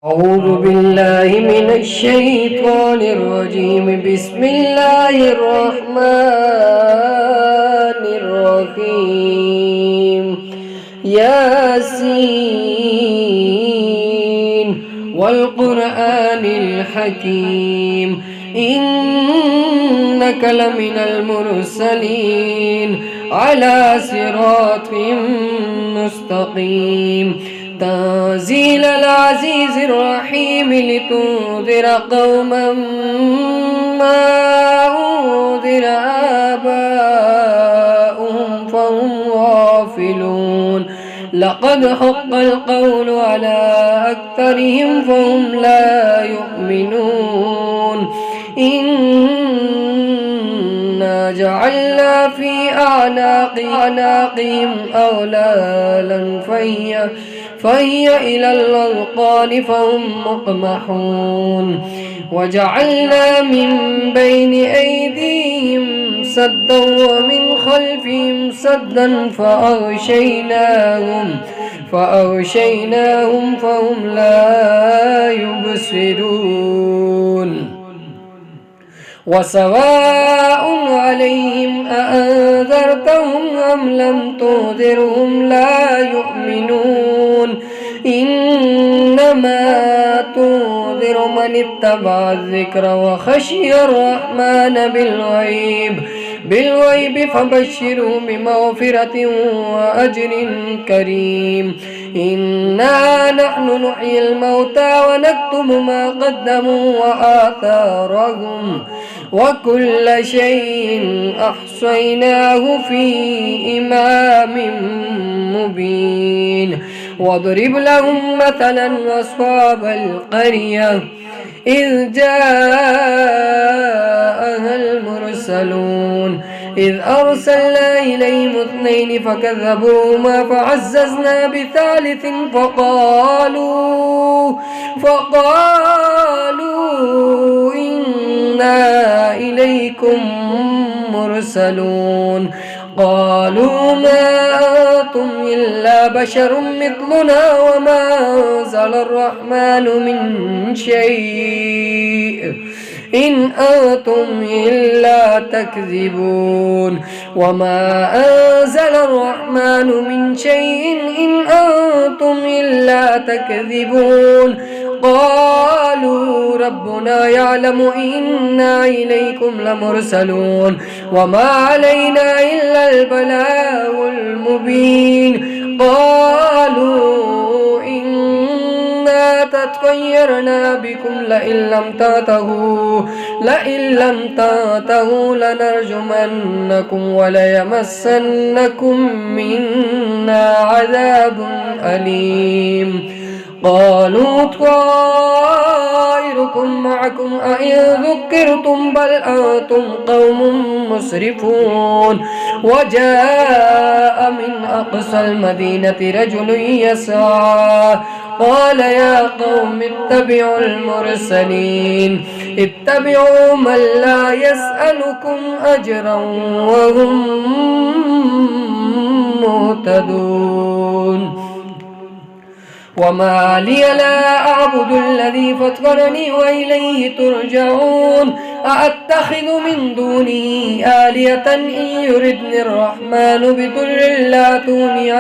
أعوذ بالله من الشيطان الرجيم. بسم الله الرحمن الرحيم. ياسين والقرآن الحكيم إنك لمن المرسلين على صراط مستقيم. تنزيل العزيز الرحيم لتنذر قوما ما أنذر آباؤهم فهم غافلون. لقد حق القول على أكثرهم فهم لا يؤمنون. إنا جعلنا في أعناقهم أغلالا فهي إلى الأذقان فهم مقمحون. وجعلنا من بين أيديهم سدا ومن خلفهم سدا فأغشيناهم فهم لا يبصرون. وسواء عليهم أأنذرتهم أم لم تنذرهم لا يؤمنون. إنما تنذر من اتبع الذكر وخشي الرحمن بالغيب فبشره بمغفرة وأجر كريم. إنا نحن نحيي الموتى ونكتب ما قدموا وآثارهم وكل شيء أحصيناه في إمام مبين. واضرب لهم مثلا أصحاب القرية إذ جاءها المرسلون إذ أرسلنا إليهم 2 فكذبوهما فعززنا بثالث فقالوا إنا إليكم مرسلون. قالوا ما أنتم إلا بشر مثلنا وما أنزل الرحمن من شيء إن أنتم إلا تكذبون. وما أنزل الرحمن من شيء إن أنتم إلا تكذبون. قالوا ربنا يعلم إنا إليكم لمرسلون وما علينا إلا البلاغ المبين. قالوا إنا تطيرنا بكم لئن لم تنتهوا لنرجمنكم وليمسنكم منا عذاب أليم. قالوا طائركم معكم أئن ذكرتم بل أنتم قوم مسرفون. وجاء من أقصى المدينة رجل يسعى قال يا قوم اتبعوا المرسلين اتبعوا من لا يسألكم أجرا وهم مهتدون. وما لي لا أعبد الذي فطرني وإليه ترجعون. أأتخذ من دونه آلهة إن يردني الرحمن بضر لا تغني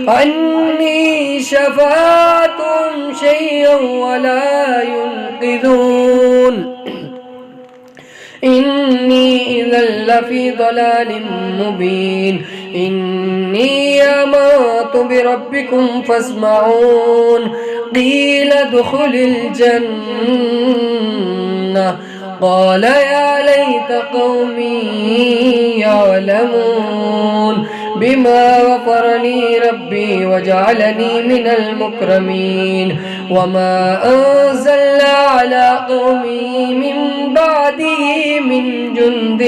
عني شفاعتهم شيئا ولا ينقذون. إني إذا لفي ضلال مبين. إني آمنت بربكم فاسمعون. قيل ادخل الجنة قال يا ليت قومي يعلمون بما غفر لي ربي وجعلني من المكرمين. وما أنزلنا على قومه من بعده من جند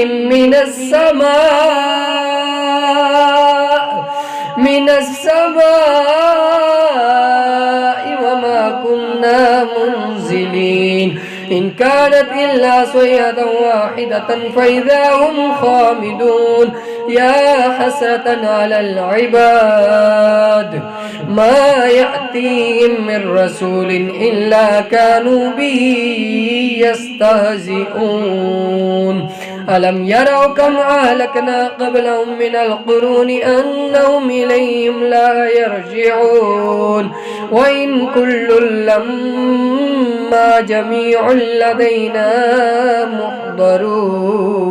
من السماء وما كنا منزلين. إن كانت إلا صيحة واحدة فإذا هم خامدون يا حسرة على العباد ما يأتيهم من رسول إلا كانوا به يستهزئون ألم يروا كم أهلكنا قبلهم من القرون أنهم إليهم لا يرجعون وإن كل لما جميع لدينا محضرون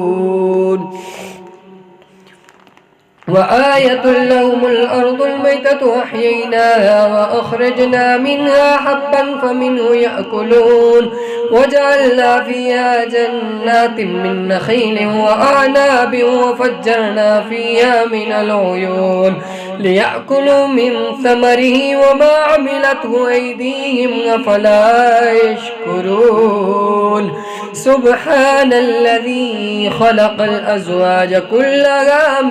وآية لهم الأرض الميتة أحييناها وأخرجنا منها حبا فمنه يأكلون وجعلنا فيها جنات من نخيل وأعناب وفجرنا فيها من العيون ليأكلوا من ثمره وما عملته أيديهم أفلا يشكرون سبحان الذي خلق الأزواج كلها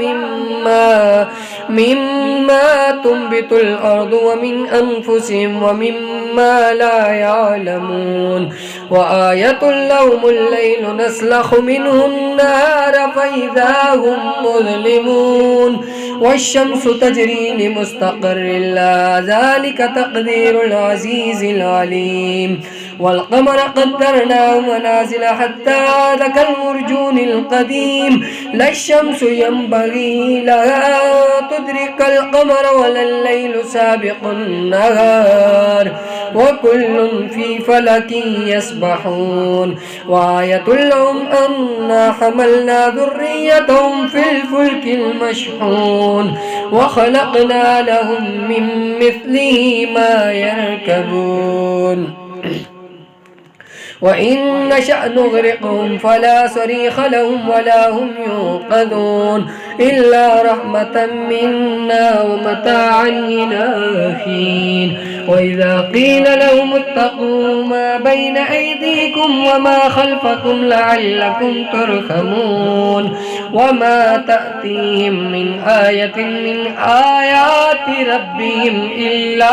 مما تنبت الأرض ومن أنفسهم ومما لا يعلمون وآية لهم الليل نسلخ منه النهار فإذا هم مظلمون والشمس تجري لمستقر لها ذلك تقدير العزيز العليم والقمر قدرناه منازل حتى عاد كالمرجون القديم لا الشمس ينبغي لها تدرك القمر ولا الليل سابق النهار وكل في فلك يسبحون وآية لهم أنا حملنا ذريتهم في الفلك المشحون وخلقنا لهم من مثله ما يركبون وإن نشأ نغرقهم فلا صريخ لهم ولا هم ينقذون إلا رحمة منا ومتاعا إلى حين وإذا قيل لهم اتقوا ما بين أيديكم وما خلفكم لعلكم ترحمون وما تأتيهم من آية من آيات ربهم إلا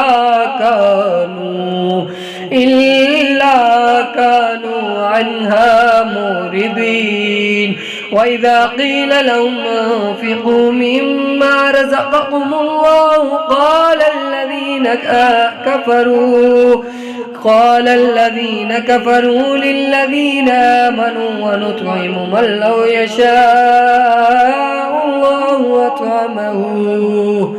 كانوا عنها معرضين وإذا قيل لهم انفقوا مما رزقكم الله قال الذين كفروا للذين آمنوا ونطعم من لو يشاء الله أطعمه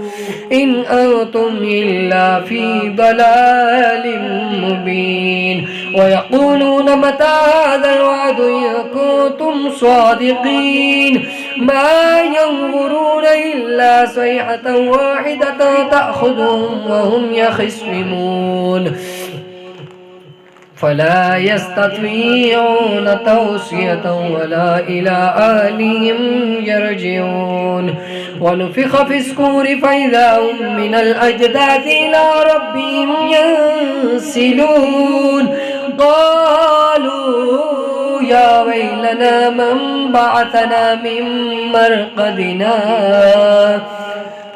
إن أنتم إلا في ضلال مبين ويقولون متى هذا الوعد إن كنتم صادقين ما ينظرون إلا صيحة واحدة تأخذهم وهم يخصمون فلا يستطيعون توصية ولا إلى أهلهم يرجعون ونفخ في الصور فإذا هم من الأجداث إلى ربهم ينسلون قالوا يا ويلنا من بعثنا من مرقدنا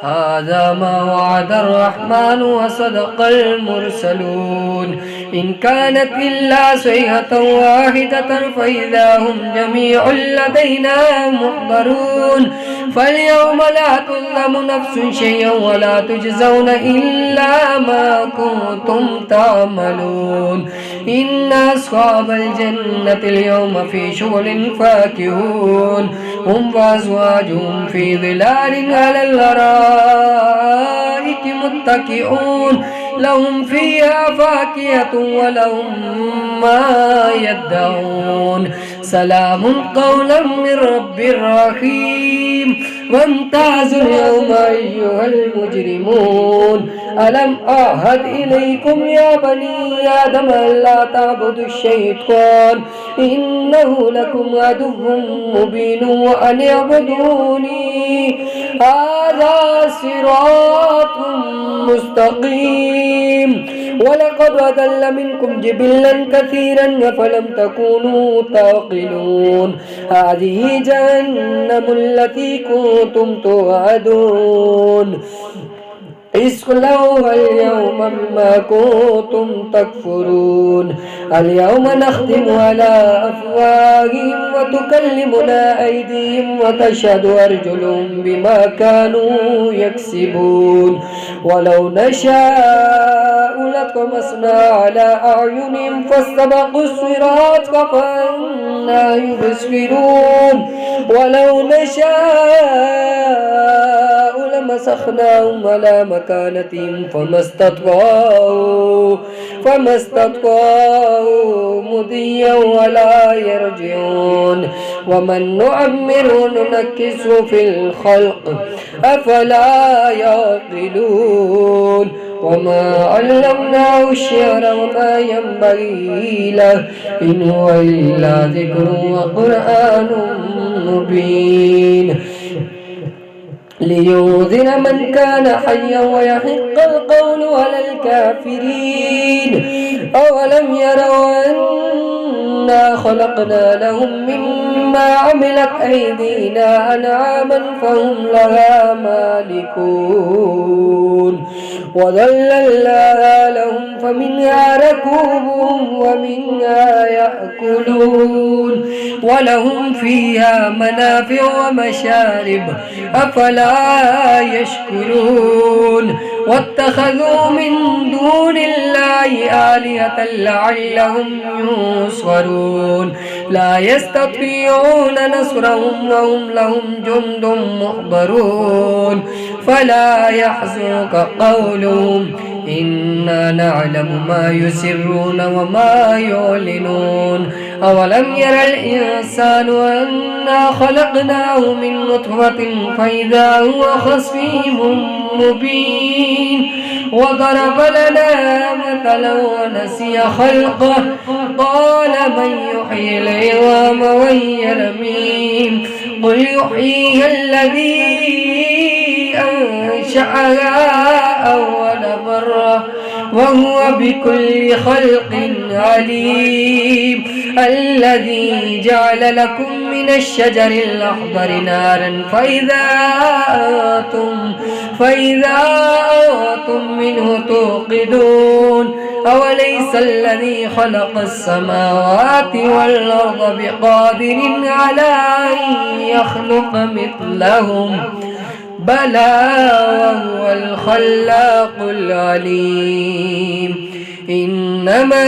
هذا ما وعد الرحمن وصدق المرسلون إن كانت إلا صيحة واحدة فإذا هم جميع لدينا محضرون فاليوم لا تظلم نفس شيئا ولا تجزون إلا ما كنتم تعملون إن أصحاب الجنة اليوم في شغل فاكهون هم وأزواجهم في ظلال على الأرائك متكئون لهم فيها فاكهة ولهم ما يدعون سلام قولا من رب رحيم وامتازوا اليوم أيها المجرمون ألم أعهد إليكم يا بني آدم ألا تعبدوا الشيطان إنه لكم عدو مبين وأن اعبدوني هذا صراط مستقيم ولقد أضل منكم جبلا كثيرا فلم تكونوا تعقلون هذه جهنم التي كنتم توعدون اصلوها اليوم بما كنتم تكفرون اليوم نختم على أفواههم وتكلمنا أيديهم وتشهد أرجلهم بما كانوا يكسبون ولو نشاء لطمسنا على أعينهم فاستبقوا الصراط فأنى يبصرون ولو نشاء لمسخناهم على مكانتهم فما استطاعوا مضيا ولا يرجعون ومن نعمر ننكسه في الخلق أفلا يعقلون وما علمناه الشعر وما ينبغي له إن هو إلا ذكر وقرآن مبين لينذر من كان حيا ويحق القول على الكافرين أولم يروا أنا خلقنا لهم مما عملت أيدينا أنعاما فهم لها مالكون وذللناها لهم فمنها ركوبهم ومنها يأكلون ولهم فيها منافع ومشارب أفلا يشكرون واتخذوا من دون الله آلهة لعلهم ينصرون لا يستطيعون نصرهم وهم لهم جند محضرون فلا يحزنك قولهم إنا نعلم ما يسرون وما يعلنون أولم ير الإنسان أنا خلقناه من نطفة فإذا هو خصيم مبين وضرب لنا مثلا ونسي خلقه قال من يحيي العظام وهي رميم قل يحييها الذي أنشأها أول مرة وهو بكل خلق عليم الذي جعل لكم من الشجر الأخضر نارا فإذا أنتم منه توقدون أوليس الذي خلق السماوات والأرض بقادر على أن يخلق مثلهم بلى وهو الخلاق العليم إنما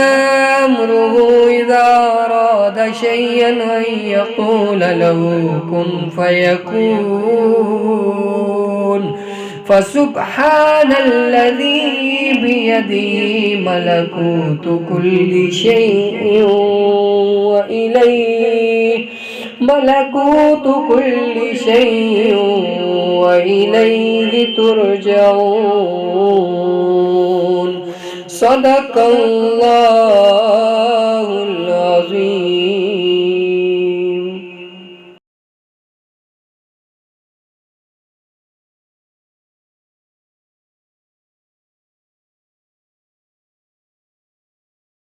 أمره إذا أراد شيئا أن يقول له كن فيكون فسبحان الذي بيده ملكوت كل شيء وإليه ترجعون صدق الله